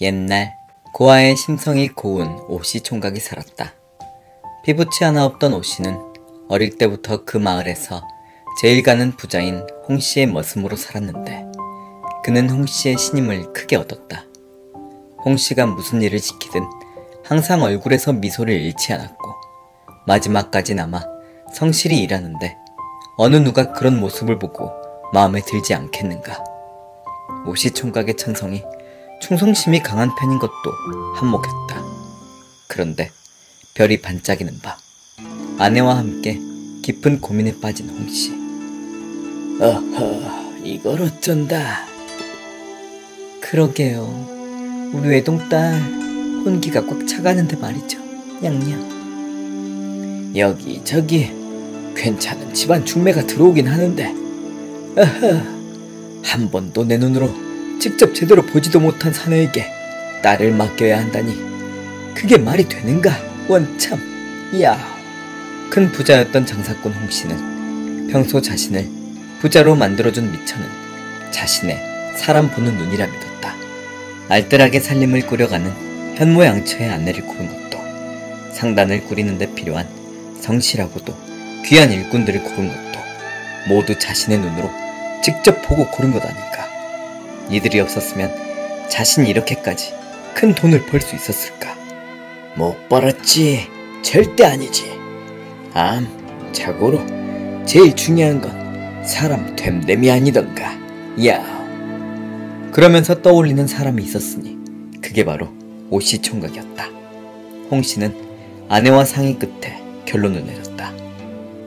옛날 고아의 심성이 고운 오씨 총각이 살았다. 피부치 하나 없던 오씨는 어릴 때부터 그 마을에서 제일 가는 부자인 홍씨의 머슴으로 살았는데 그는 홍씨의 신임을 크게 얻었다. 홍씨가 무슨 일을 시키든 항상 얼굴에서 미소를 잃지 않았고 마지막까지나마 성실히 일하는데 어느 누가 그런 모습을 보고 마음에 들지 않겠는가. 오씨 총각의 천성이 충성심이 강한 편인 것도 한몫했다. 그런데 별이 반짝이는 밤, 아내와 함께 깊은 고민에 빠진 홍씨. 어허, 이걸 어쩐다. 그러게요. 우리 외동딸 혼기가 꽉 차가는데 말이죠. 냥냥. 여기저기 괜찮은 집안 중매가 들어오긴 하는데 어허, 한 번도 내 눈으로 직접 제대로 보지도 못한 사내에게 딸을 맡겨야 한다니 그게 말이 되는가 원참. 야. 큰 부자였던 장사꾼 홍씨는 평소 자신을 부자로 만들어준 미천은 자신의 사람 보는 눈이라 믿었다. 알뜰하게 살림을 꾸려가는 현모양처의 아내를 고른 것도, 상단을 꾸리는 데 필요한 성실하고도 귀한 일꾼들을 고른 것도 모두 자신의 눈으로 직접 보고 고른 것 아닌가. 이들이 없었으면 자신이 이렇게까지 큰 돈을 벌 수 있었을까? 못 벌었지. 절대 아니지. 자고로 제일 중요한 건 사람 됨됨이 아니던가. 야. 그러면서 떠올리는 사람이 있었으니 그게 바로 오씨 총각이었다. 홍씨는 아내와 상의 끝에 결론을 내렸다.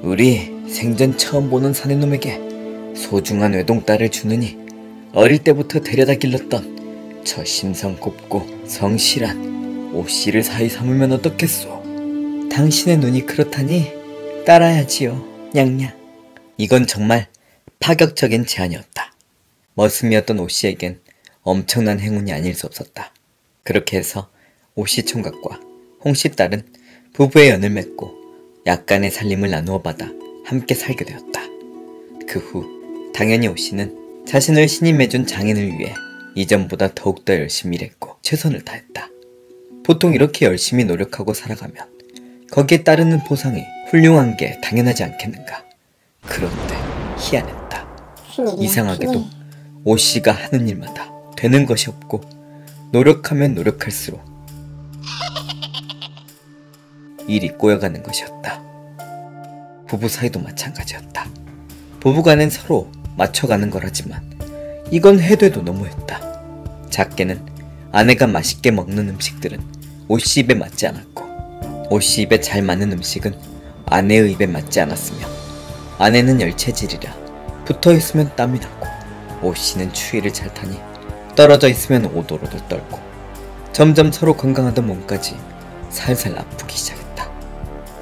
우리 생전 처음 보는 사내놈에게 소중한 외동딸을 주느니 어릴 때부터 데려다 길렀던 저 심성 곱고 성실한 오씨를 사이 삼으면 어떻겠소? 당신의 눈이 그렇다니 따라야지요, 냥냥. 이건 정말 파격적인 제안이었다. 머슴이었던 오씨에겐 엄청난 행운이 아닐 수 없었다. 그렇게 해서 오씨 총각과 홍씨 딸은 부부의 연을 맺고 약간의 살림을 나누어 받아 함께 살게 되었다. 그 후 당연히 오씨는 자신을 신임해준 장인을 위해 이전보다 더욱더 열심히 일했고 최선을 다했다. 보통 이렇게 열심히 노력하고 살아가면 거기에 따르는 보상이 훌륭한 게 당연하지 않겠는가. 그런데 희한했다. 이상하게도 오씨가 하는 일마다 되는 것이 없고 노력하면 노력할수록 일이 꼬여가는 것이었다. 부부 사이도 마찬가지였다. 부부간엔 서로 맞춰가는 거라지만 이건 해도 너무했다. 작게는 아내가 맛있게 먹는 음식들은 오씨 입에 맞지 않았고 오씨 입에 잘 맞는 음식은 아내의 입에 맞지 않았으며 아내는 열체질이라 붙어있으면 땀이 나고 오씨는 추위를 잘 타니 떨어져 있으면 오돌오돌 떨고 점점 서로 건강하던 몸까지 살살 아프기 시작했다.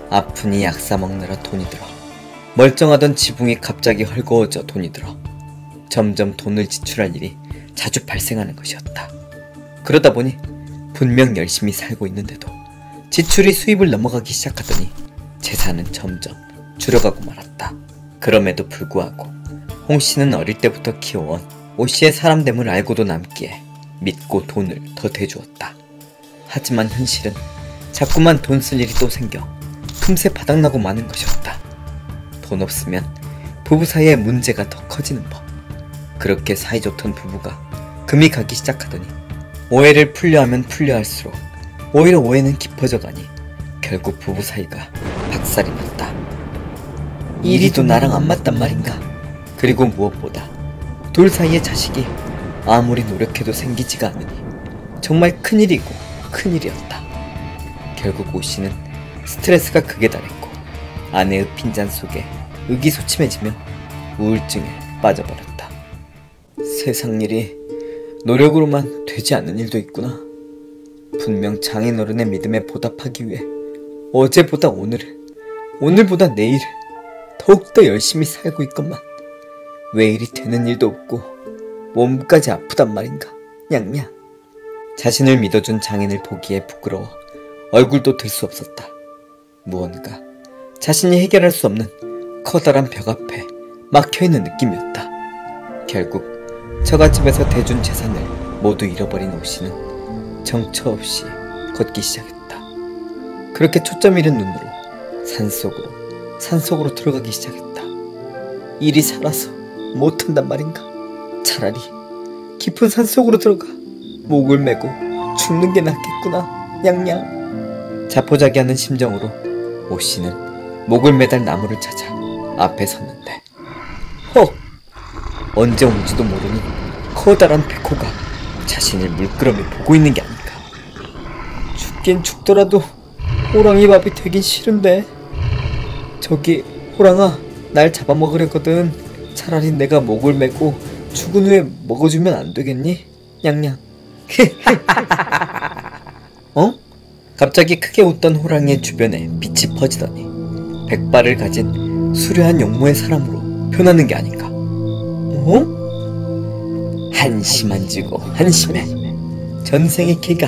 아프니 약 사 먹느라 돈이 들어 멀쩡하던 지붕이 갑자기 헐거워져 돈이 들어 점점 돈을 지출할 일이 자주 발생하는 것이었다. 그러다 보니 분명 열심히 살고 있는데도 지출이 수입을 넘어가기 시작하더니 재산은 점점 줄어가고 말았다. 그럼에도 불구하고 홍씨는 어릴 때부터 키워온 오씨의 사람됨을 알고도 남기에 믿고 돈을 더 대주었다. 하지만 현실은 자꾸만 돈 쓸 일이 또 생겨 금세 바닥나고 마는 것이었다. 돈 없으면 부부 사이에 문제가 더 커지는 법. 그렇게 사이좋던 부부가 금이 가기 시작하더니 오해를 풀려하면 풀려할수록 오히려 오해는 깊어져가니 결국 부부 사이가 박살이 났다. 이리도 나랑 안 맞단 말인가. 그리고 무엇보다 둘 사이의 자식이 아무리 노력해도 생기지가 않으니 정말 큰일이고 큰일이었다. 결국 오씨는 스트레스가 극에 달했고 아내의 핀잔 속에 의기소침해지며 우울증에 빠져버렸다. 세상 일이 노력으로만 되지 않는 일도 있구나. 분명 장인어른의 믿음에 보답하기 위해 어제보다 오늘을, 오늘보다 내일을 더욱더 열심히 살고 있건만 왜 이리 되는 일도 없고 몸까지 아프단 말인가. 냥냥. 자신을 믿어준 장인을 보기에 부끄러워 얼굴도 들 수 없었다. 무언가 자신이 해결할 수 없는 커다란 벽 앞에 막혀있는 느낌이었다. 결국 처갓집에서 대준 재산을 모두 잃어버린 오씨는 정처 없이 걷기 시작했다. 그렇게 초점 잃은 눈으로 산속으로 들어가기 시작했다. 일이 살아서 못한단 말인가? 차라리 깊은 산속으로 들어가 목을 메고 죽는 게 낫겠구나. 냥냥. 자포자기하는 심정으로 오씨는 목을 매달 나무를 찾아 앞에 섰는데 언제 온지도 모르는 커다란 백호가 자신을 물끄러미 보고 있는 게 아닌가. 죽긴 죽더라도 호랑이 밥이 되긴 싫은데. 저기 호랑아, 날 잡아먹으려거든. 차라리 내가 목을 메고 죽은 후에 먹어주면 안 되겠니? 냥냥. 갑자기 크게 웃던 호랑이의 주변에 빛이 퍼지더니 백발을 가진 수려한 용모의 사람으로 변하는 게 아닌가. 한심한 지고 한심해. 전생의 개가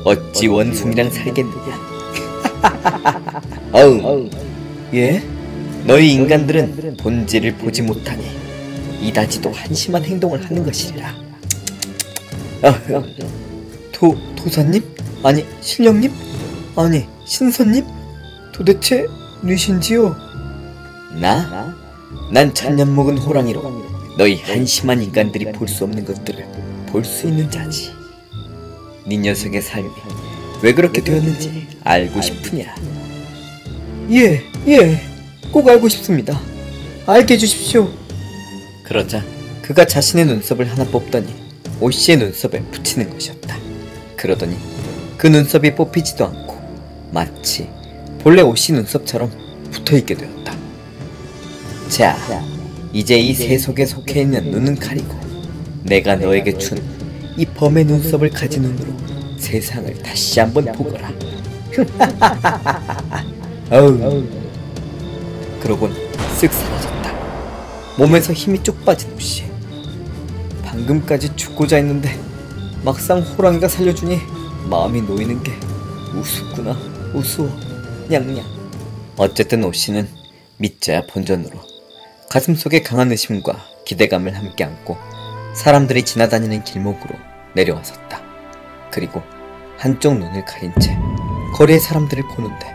어찌 원숭이랑 살겠느냐. 예? 너희 인간들은 본질을 보지 못하니 이다지도 한심한 행동을 하는 것이라. 도사님? 아니 신령님? 아니 신선님? 도대체 누신지요? 난 천년 먹은 호랑이로 너희 한심한 인간들이 볼 수 없는 것들을 볼 수 있는 자지. 네 녀석의 삶이 왜 그렇게 되었는지 알고 싶으냐? 예, 꼭 알고 싶습니다. 알게 해주십시오. 그러자 그가 자신의 눈썹을 하나 뽑더니 오씨의 눈썹에 붙이는 것이었다. 그러더니 그 눈썹이 뽑히지도 않고 마치 본래 오씨 눈썹처럼 붙어있게 되었다. 자, 이제 이 새 속에 속해있는 눈은 가리고 내가 너에게 준 이 범의 눈썹을 가진 눈으로 세상을 다시 한번 보거라. 그러곤 쓱 사라졌다. 몸에서 힘이 쭉 빠진 오씨. 방금까지 죽고자 했는데 막상 호랑이가 살려주니 마음이 놓이는 게 우습구나. 우스워. 냥냥. 어쨌든 오씨는 믿져야 본전으로 가슴속에 강한 의심과 기대감을 함께 안고 사람들이 지나다니는 길목으로 내려와 섰다. 그리고 한쪽 눈을 가린 채 거리의 사람들을 보는데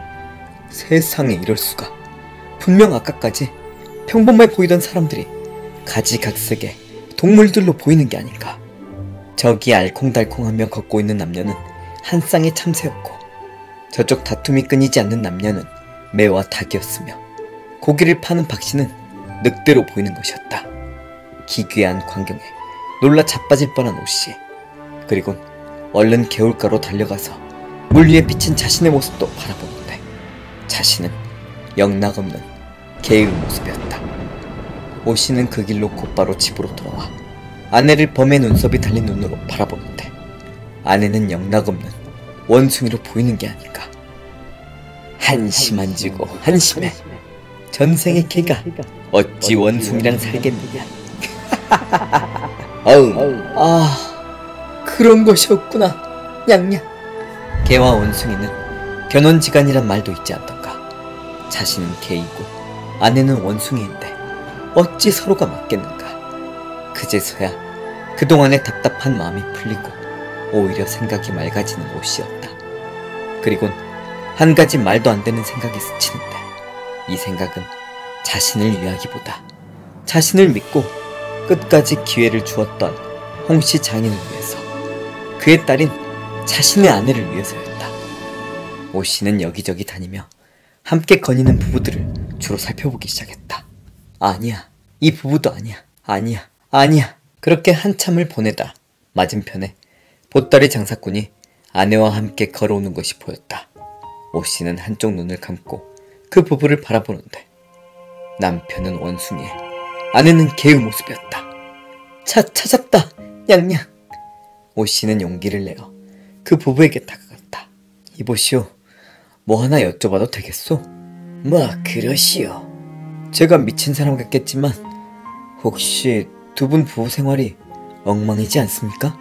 세상에 이럴 수가. 분명 아까까지 평범해 보이던 사람들이 가지각색의 동물들로 보이는 게 아닌가. 저기 알콩달콩하며 걷고 있는 남녀는 한 쌍의 참새였고 저쪽 다툼이 끊이지 않는 남녀는 매와 닭이었으며 고기를 파는 박씨는 늑대로 보이는 것이었다. 기괴한 광경에 놀라 자빠질 뻔한 오씨. 그리곤 얼른 개울가로 달려가서 물 위에 비친 자신의 모습도 바라보는데 자신은 영락없는 개의 모습이었다. 오씨는 그 길로 곧바로 집으로 돌아와 아내를 범의 눈썹이 달린 눈으로 바라보는데 아내는 영락없는 원숭이로 보이는 게 아닌가. 한심한 지고 한심해. 전생의 개가 어찌 원숭이랑 살겠느냐. 그런 것이었구나. 냥냥. 개와 원숭이는 견원지간이란 말도 있지 않던가. 자신은 개이고 아내는 원숭이인데 어찌 서로가 맞겠는가. 그제서야 그동안의 답답한 마음이 풀리고 오히려 생각이 맑아지는 오씨였다. 그리곤 한 가지 말도 안 되는 생각이 스치는데 이 생각은 자신을 위하기보다 자신을 믿고 끝까지 기회를 주었던 홍씨 장인을 위해서, 그의 딸인 자신의 아내를 위해서였다. 오씨는 여기저기 다니며 함께 거니는 부부들을 주로 살펴보기 시작했다. 아니야, 이 부부도 아니야. 그렇게 한참을 보내다 맞은편에 보따리 장사꾼이 아내와 함께 걸어오는 것이 보였다. 오씨는 한쪽 눈을 감고 그 부부를 바라보는데 남편은 원숭이에 아내는 개의 모습이었다. 찾았다, 냥냥. 오씨는 용기를 내어 그 부부에게 다가갔다. 이보시오, 뭐 하나 여쭤봐도 되겠소? 뭐 그러시오. 제가 미친 사람 같겠지만 혹시 두 분 부부 생활이 엉망이지 않습니까?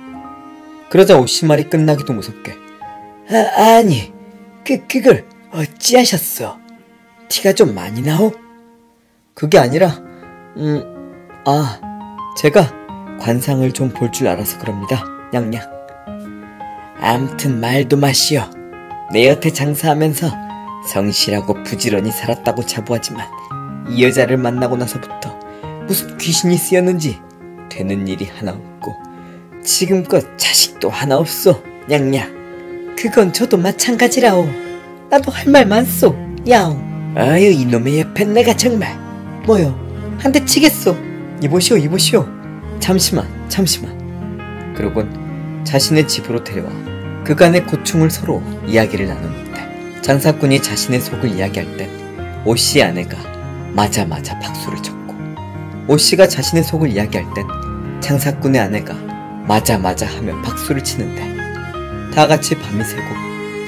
그러자 오씨 말이 끝나기도 무섭게 아니, 그걸 어찌하셨어? 티가 좀 많이 나오? 그게 아니라 제가 관상을 좀 볼 줄 알아서 그럽니다, 냥냥. 암튼 말도 마시오. 내 여태 장사하면서 성실하고 부지런히 살았다고 자부하지만 이 여자를 만나고 나서부터 무슨 귀신이 쓰였는지 되는 일이 하나 없고 지금껏 자식도 하나 없소. 냥냥. 그건 저도 마찬가지라오. 나도 할 말 많소. 야옹. 아유 이놈의 옆엔 내가 정말. 뭐요? 한 대 치겠소. 이보시오 이보시오. 잠시만. 그러곤 자신의 집으로 데려와 그간의 고충을 서로 이야기를 나누는데 장사꾼이 자신의 속을 이야기할 땐 오씨의 아내가 맞아 박수를 쳤고 오씨가 자신의 속을 이야기할 땐 장사꾼의 아내가 맞아 하며 박수를 치는데 다 같이 밤이 새고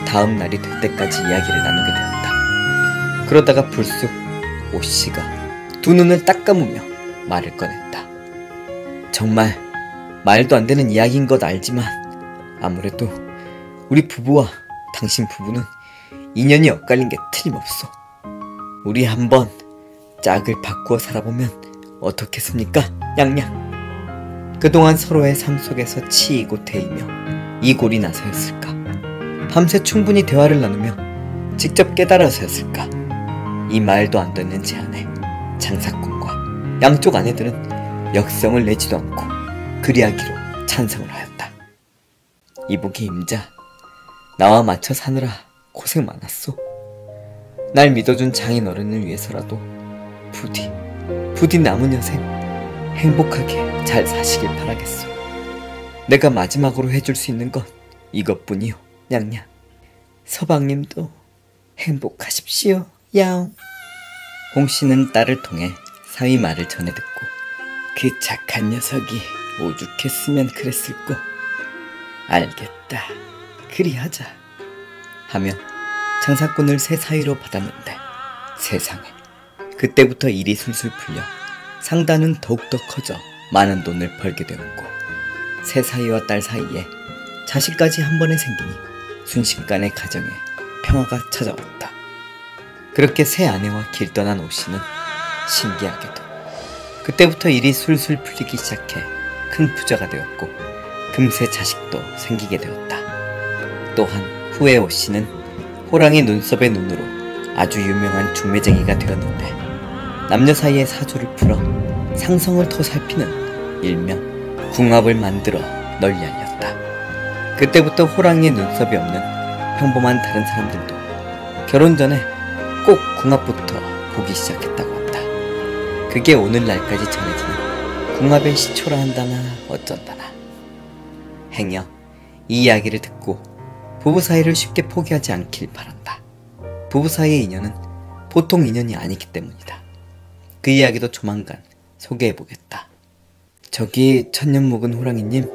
다음 날이 될 때까지 이야기를 나누게 되었다. 그러다가 불쑥 오씨가 두 눈을 딱 감으며 말을 꺼냈다. 정말 말도 안 되는 이야기인 것 알지만 아무래도 우리 부부와 당신 부부는 인연이 엇갈린 게 틀림없어. 우리 한번 짝을 바꾸어 살아보면 어떻겠습니까? 냥냥. 그동안 서로의 삶 속에서 치이고 데이며 이골이 나서였을까? 밤새 충분히 대화를 나누며 직접 깨달아서였을까? 이 말도 안 되는 제안에 장사꾼과 양쪽 아내들은 역성을 내지도 않고 그리하기로 찬성을 하였다. 이보기 임자, 나와 맞춰 사느라 고생 많았소. 날 믿어준 장인 어른을 위해서라도 부디 남은 여생 행복하게 잘 사시길 바라겠소. 내가 마지막으로 해줄 수 있는 건 이것뿐이요. 냥냥. 서방님도 행복하십시오. 야옹. 홍씨는 딸을 통해 사위 말을 전해 듣고 그 착한 녀석이 오죽했으면 그랬을꼬. 알겠다. 그리하자. 하며 장사꾼을 새 사위로 받았는데 세상에 그때부터 일이 술술 풀려 상단은 더욱더 커져 많은 돈을 벌게 되었고 새 사위와 딸 사이에 자식까지 한 번에 생기니 순식간에 가정에 평화가 찾아왔다. 그렇게 새 아내와 길 떠난 오씨는 신기하게도 그때부터 일이 술술 풀리기 시작해 큰 부자가 되었고 금세 자식도 생기게 되었다. 또한 후에 오씨는 호랑이 눈썹의 눈으로 아주 유명한 중매쟁이가 되었는데 남녀 사이의 사조를 풀어 상성을 더 살피는 일명 궁합을 만들어 널리 알렸다. 그때부터 호랑이의 눈썹이 없는 평범한 다른 사람들도 결혼 전에 꼭 궁합부터 보기 시작했다고 한다. 그게 오늘날까지 전해지는 궁합의 시초라 한다나 어쩐다나. 행여 이 이야기를 듣고 부부 사이를 쉽게 포기하지 않길 바란다. 부부 사이의 인연은 보통 인연이 아니기 때문이다. 그 이야기도 조만간 소개해보겠다. 저기 천년 묵은 호랑이님,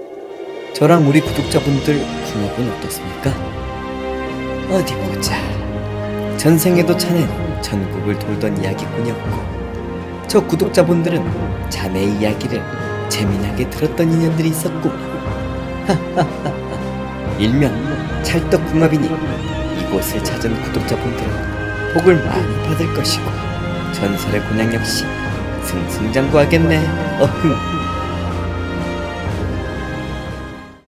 저랑 우리 구독자분들 궁합은 어떻습니까? 어디 보자. 전생에도 자넨 전국을 돌던 이야기꾼이었고 저 구독자분들은 자네의 이야기를 재미나게 들었던 인연들이 있었구만. 일명 찰떡궁합이니 이곳을 찾은 구독자분들은 복을 많이 받을 것이고 전설의 곤양 역시 승승장구하겠네. 어흥.